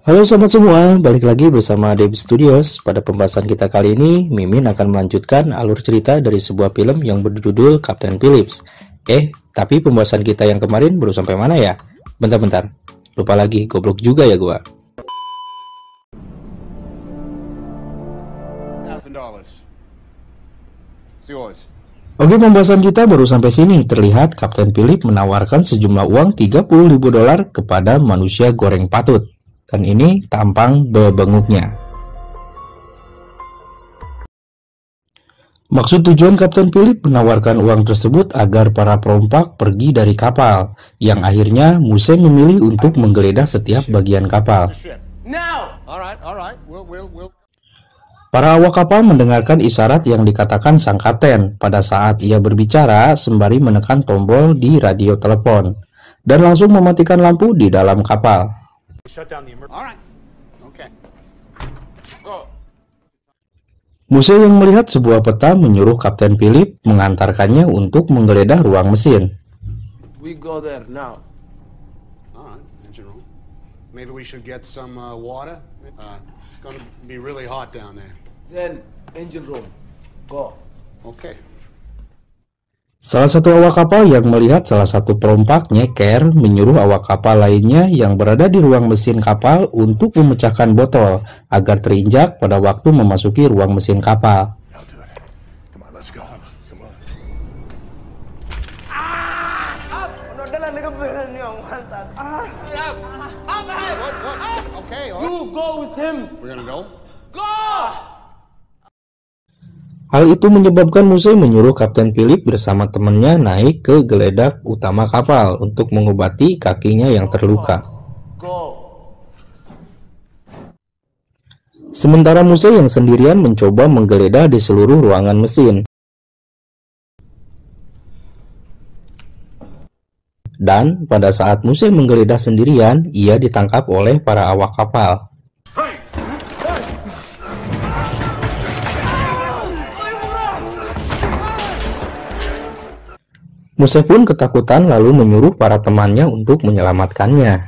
Halo sobat semua, balik lagi bersama Debi Studios. Pada pembahasan kita kali ini, Mimin akan melanjutkan alur cerita dari sebuah film yang berjudul Kapten Phillips. Tapi pembahasan kita yang kemarin baru sampai mana ya? Bentar, lupa lagi, goblok juga ya gua. Oke, pembahasan kita baru sampai sini. Terlihat Kapten Phillips menawarkan sejumlah uang $30.000 kepada manusia goreng patut. Dan ini tampang bebenguknya. Maksud tujuan Kapten Phillips menawarkan uang tersebut agar para perompak pergi dari kapal, yang akhirnya Muse memilih untuk menggeledah setiap bagian kapal. Para awak kapal mendengarkan isyarat yang dikatakan sang kapten pada saat ia berbicara sembari menekan tombol di radio telepon, dan langsung mematikan lampu di dalam kapal. Muse yang melihat sebuah peta menyuruh Kapten Phillips mengantarkannya untuk menggeledah ruang mesin. Salah satu awak kapal yang melihat salah satu perompak nyeker menyuruh awak kapal lainnya yang berada di ruang mesin kapal untuk memecahkan botol agar terinjak pada waktu memasuki ruang mesin kapal. Hal itu menyebabkan Muse menyuruh Kapten Phillips bersama temannya naik ke geledak utama kapal untuk mengobati kakinya yang terluka. Sementara Muse yang sendirian mencoba menggeledah di seluruh ruangan mesin. Dan pada saat Muse menggeledah sendirian, ia ditangkap oleh para awak kapal. Muse pun ketakutan lalu menyuruh para temannya untuk menyelamatkannya.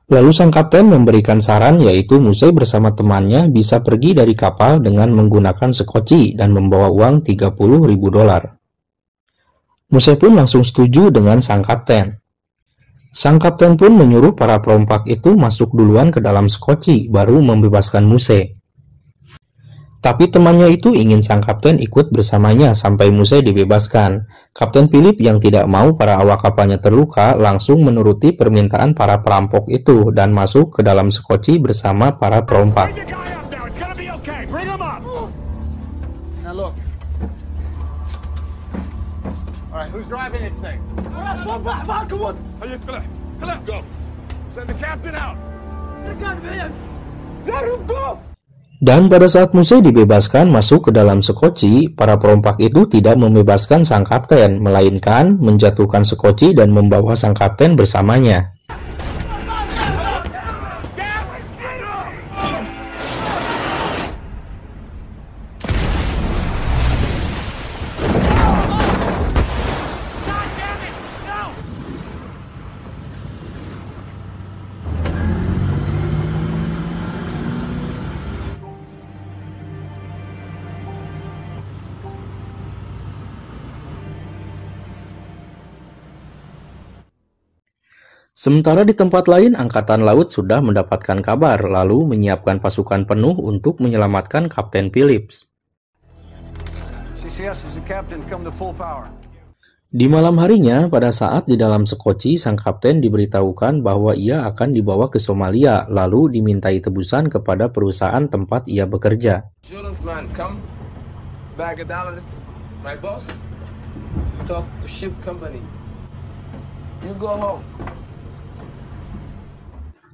Lalu sang kapten memberikan saran yaitu Muse bersama temannya bisa pergi dari kapal dengan menggunakan sekoci dan membawa uang $30.000. Muse pun langsung setuju dengan sang kapten. Sang kapten pun menyuruh para perompak itu masuk duluan ke dalam sekoci baru membebaskan Muse. Tapi temannya itu ingin sang kapten ikut bersamanya sampai Muse dibebaskan. Kapten Phillips yang tidak mau para awak kapalnya terluka langsung menuruti permintaan para perampok itu dan masuk ke dalam sekoci bersama para perompak. Dan pada saat Muse dibebaskan masuk ke dalam sekoci, para perompak itu tidak membebaskan sang kapten, melainkan menjatuhkan sekoci dan membawa sang kapten bersamanya. Sementara di tempat lain, Angkatan Laut sudah mendapatkan kabar, lalu menyiapkan pasukan penuh untuk menyelamatkan Kapten Phillips. Di malam harinya, pada saat di dalam sekoci, sang kapten diberitahukan bahwa ia akan dibawa ke Somalia, lalu dimintai tebusan kepada perusahaan tempat ia bekerja.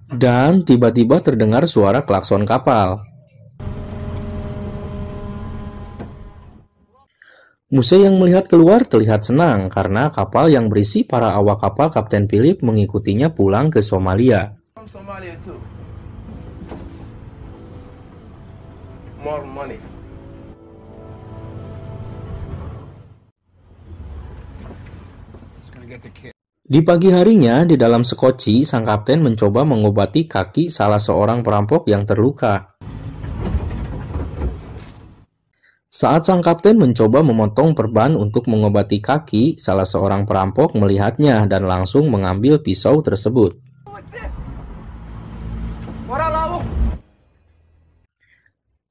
Dan tiba-tiba terdengar suara klakson kapal. Muse yang melihat keluar terlihat senang karena kapal yang berisi para awak kapal Kapten Phillips mengikutinya pulang ke Somalia. more money. Di pagi harinya, di dalam sekoci, sang kapten mencoba mengobati kaki salah seorang perampok yang terluka. Saat sang kapten mencoba memotong perban untuk mengobati kaki, salah seorang perampok melihatnya dan langsung mengambil pisau tersebut.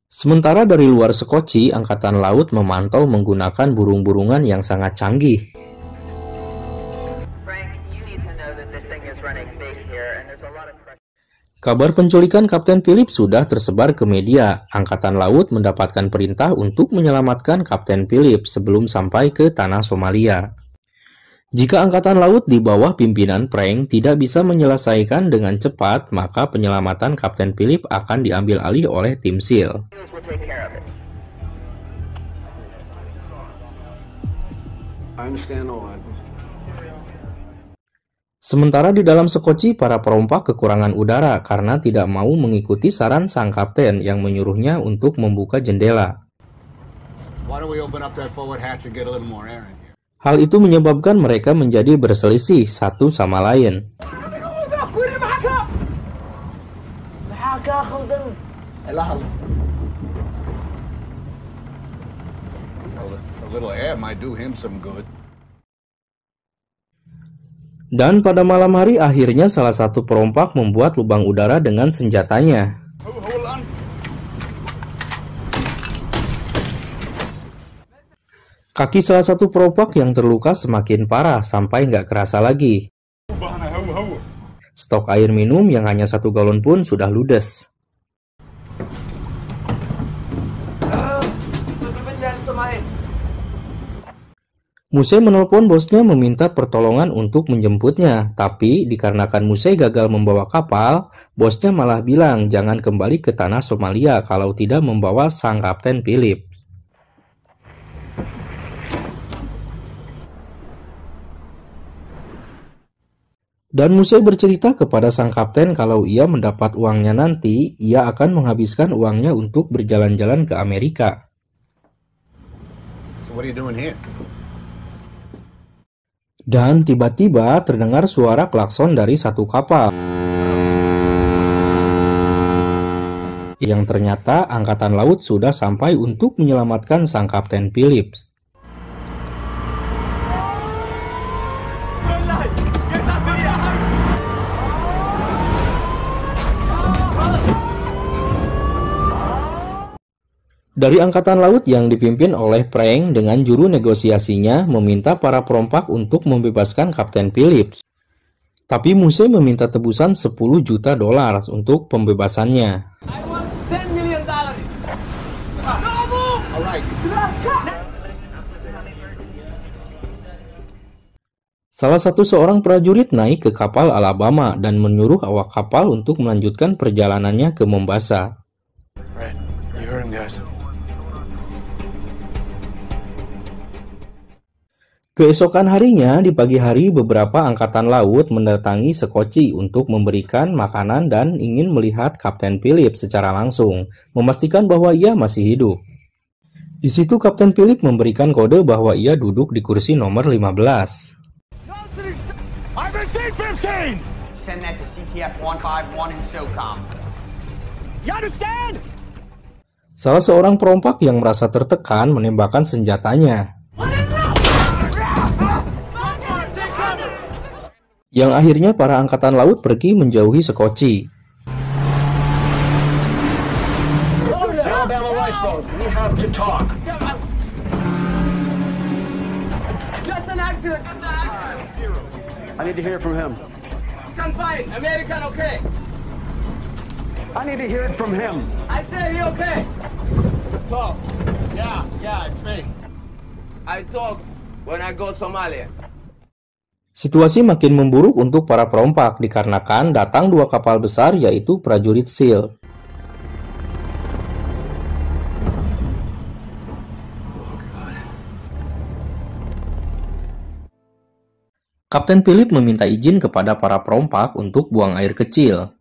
Sementara dari luar sekoci, Angkatan Laut memantau menggunakan burung-burungan yang sangat canggih. Kabar penculikan Kapten Philip sudah tersebar ke media. Angkatan Laut mendapatkan perintah untuk menyelamatkan Kapten Philip sebelum sampai ke tanah Somalia. Jika Angkatan Laut di bawah pimpinan Frank tidak bisa menyelesaikan dengan cepat, maka penyelamatan Kapten Philip akan diambil alih oleh tim SEAL. Sementara di dalam sekoci, para perompak kekurangan udara karena tidak mau mengikuti saran sang kapten yang menyuruhnya untuk membuka jendela. Hal itu menyebabkan mereka menjadi berselisih satu sama lain. Dan pada malam hari akhirnya salah satu perompak membuat lubang udara dengan senjatanya. Kaki salah satu perompak yang terluka semakin parah sampai nggak kerasa lagi. Stok air minum yang hanya 1 galon pun sudah ludes. Muse menelpon bosnya meminta pertolongan untuk menjemputnya, tapi dikarenakan Muse gagal membawa kapal, bosnya malah bilang jangan kembali ke tanah Somalia kalau tidak membawa sang Kapten Philip. Dan Muse bercerita kepada sang kapten kalau ia mendapat uangnya nanti, ia akan menghabiskan uangnya untuk berjalan-jalan ke Amerika. So what are you doing here? Dan tiba-tiba terdengar suara klakson dari satu kapal. Yang ternyata Angkatan Laut sudah sampai untuk menyelamatkan sang Kapten Philip. Dari Angkatan Laut yang dipimpin oleh Frank dengan juru negosiasinya meminta para perompak untuk membebaskan Kapten Philip. Tapi Muse meminta tebusan $10 juta untuk pembebasannya. Salah satu seorang prajurit naik ke kapal Alabama dan menyuruh awak kapal untuk melanjutkan perjalanannya ke Mombasa. Keesokan harinya, di pagi hari beberapa angkatan laut mendatangi Sekoci untuk memberikan makanan dan ingin melihat Kapten Philip secara langsung, memastikan bahwa ia masih hidup. Di situ Kapten Philip memberikan kode bahwa ia duduk di kursi nomor 15. Salah seorang perompak yang merasa tertekan menembakkan senjatanya. Yang akhirnya para angkatan laut pergi menjauhi Sekoci. I need to hear from him. Can fight. American okay. I need to hear it from him. I say he okay. Talk. Yeah, it's me. I talk when I go Somalia. Situasi makin memburuk untuk para perompak dikarenakan datang 2 kapal besar yaitu prajurit SEAL. Kapten Philip meminta izin kepada para perompak untuk buang air kecil.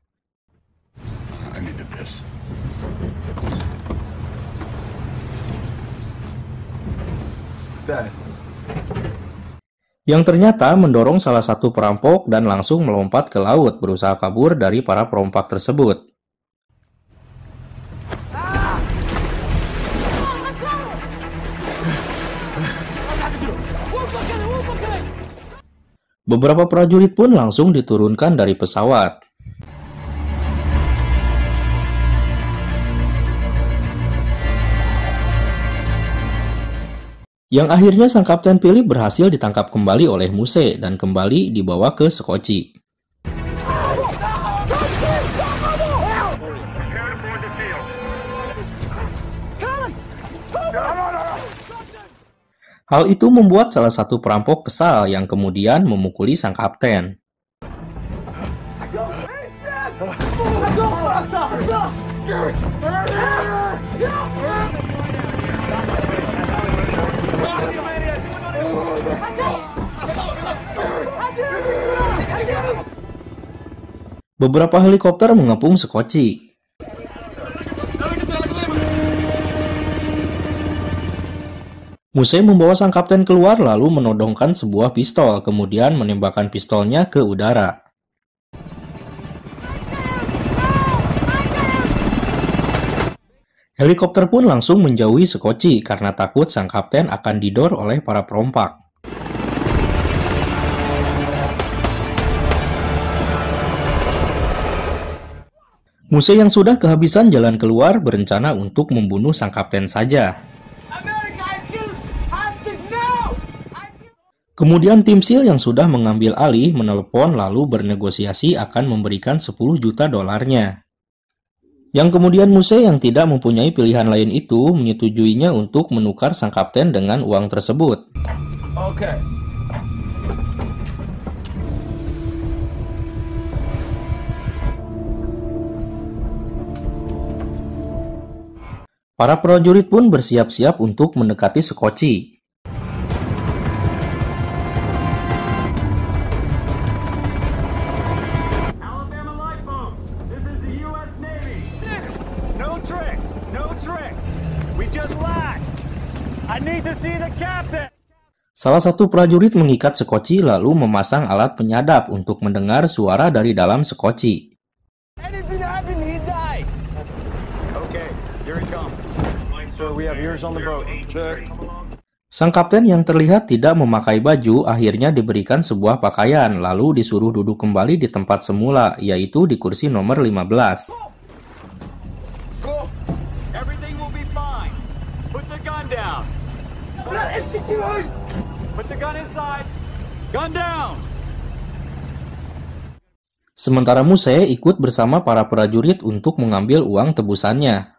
fast. Yang ternyata mendorong salah satu perampok dan langsung melompat ke laut berusaha kabur dari para perompak tersebut. Beberapa prajurit pun langsung diturunkan dari pesawat. Yang akhirnya sang Kapten Philip berhasil ditangkap kembali oleh Muse dan kembali dibawa ke Sokochi. Hal itu membuat salah satu perampok kesal yang kemudian memukuli sang kapten. Beberapa helikopter mengepung Sokochi. Muse membawa sang kapten keluar lalu menodongkan sebuah pistol, kemudian menembakkan pistolnya ke udara. Helikopter pun langsung menjauhi Sokochi karena takut sang kapten akan didor oleh para perompak. Muse yang sudah kehabisan jalan keluar berencana untuk membunuh sang kapten saja. Kemudian tim SEAL yang sudah mengambil alih menelepon lalu bernegosiasi akan memberikan 10 juta dolarnya. Yang kemudian Muse yang tidak mempunyai pilihan lain itu menyetujuinya untuk menukar sang kapten dengan uang tersebut. Okay. Para prajurit pun bersiap-siap untuk mendekati Sokochi. Salah satu prajurit mengikat Sokochi lalu memasang alat penyadap untuk mendengar suara dari dalam Sokochi. Sang kapten yang terlihat tidak memakai baju akhirnya diberikan sebuah pakaian lalu disuruh duduk kembali di tempat semula, yaitu di kursi nomor 15. Sementara Muse ikut bersama para prajurit untuk mengambil uang tebusannya.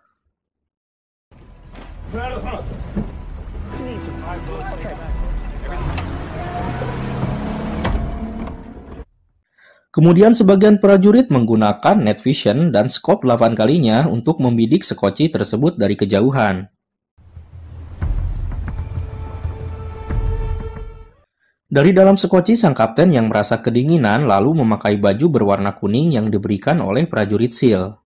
Kemudian sebagian prajurit menggunakan night vision dan scope 8 kalinya untuk membidik Sokochi tersebut dari kejauhan. Dari dalam Sokochi, sang kapten yang merasa kedinginan lalu memakai baju berwarna kuning yang diberikan oleh prajurit SEAL.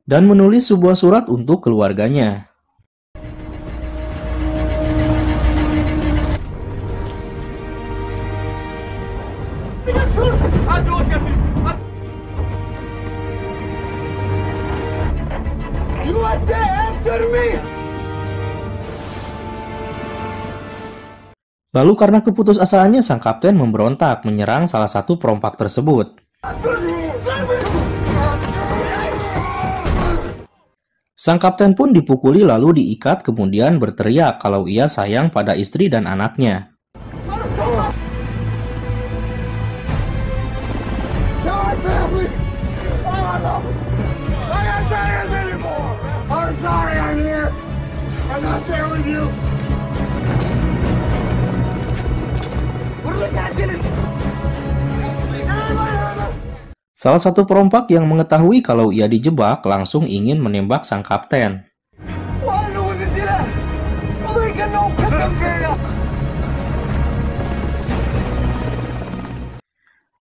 Dan menulis sebuah surat untuk keluarganya. Lalu karena keputusasaannya, sang kapten memberontak menyerang salah satu perompak tersebut. Sang kapten pun dipukuli lalu diikat kemudian berteriak kalau ia sayang pada istri dan anaknya. Salah satu perompak yang mengetahui kalau ia dijebak langsung ingin menembak sang kapten.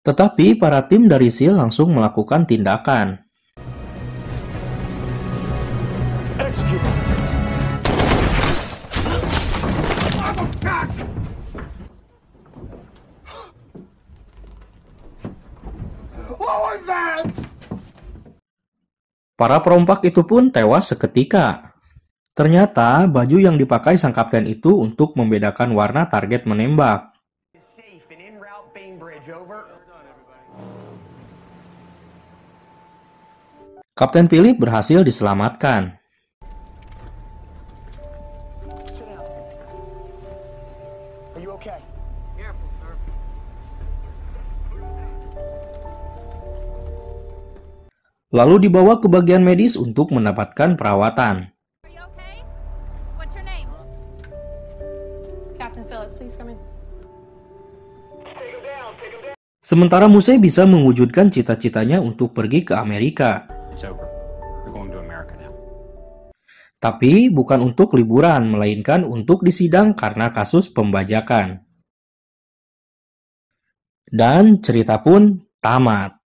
Tetapi para tim dari SEAL langsung melakukan tindakan. Execute. What was that? Para perompak itu pun tewas seketika. Ternyata baju yang dipakai sang kapten itu untuk membedakan warna target menembak. Safe and en route Bainbridge, over. Kapten Philip berhasil diselamatkan. Sit down. Are you okay? Careful, sir. Lalu dibawa ke bagian medis untuk mendapatkan perawatan. Are you okay? What's your name? Captain Phillips, please come in. Sementara Muse bisa mewujudkan cita-citanya untuk pergi ke Amerika. It's over. We're going to America now. Tapi bukan untuk liburan, melainkan untuk disidang karena kasus pembajakan. Dan cerita pun tamat.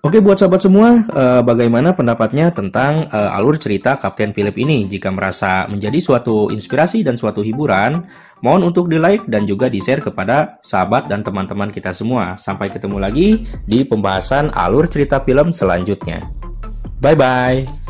Oke, buat sahabat semua, bagaimana pendapatnya tentang alur cerita Kapten Philip ini? Jika merasa menjadi suatu inspirasi dan suatu hiburan, mohon untuk di-like dan juga di-share kepada sahabat dan teman-teman kita semua. Sampai ketemu lagi di pembahasan alur cerita film selanjutnya. Bye-bye!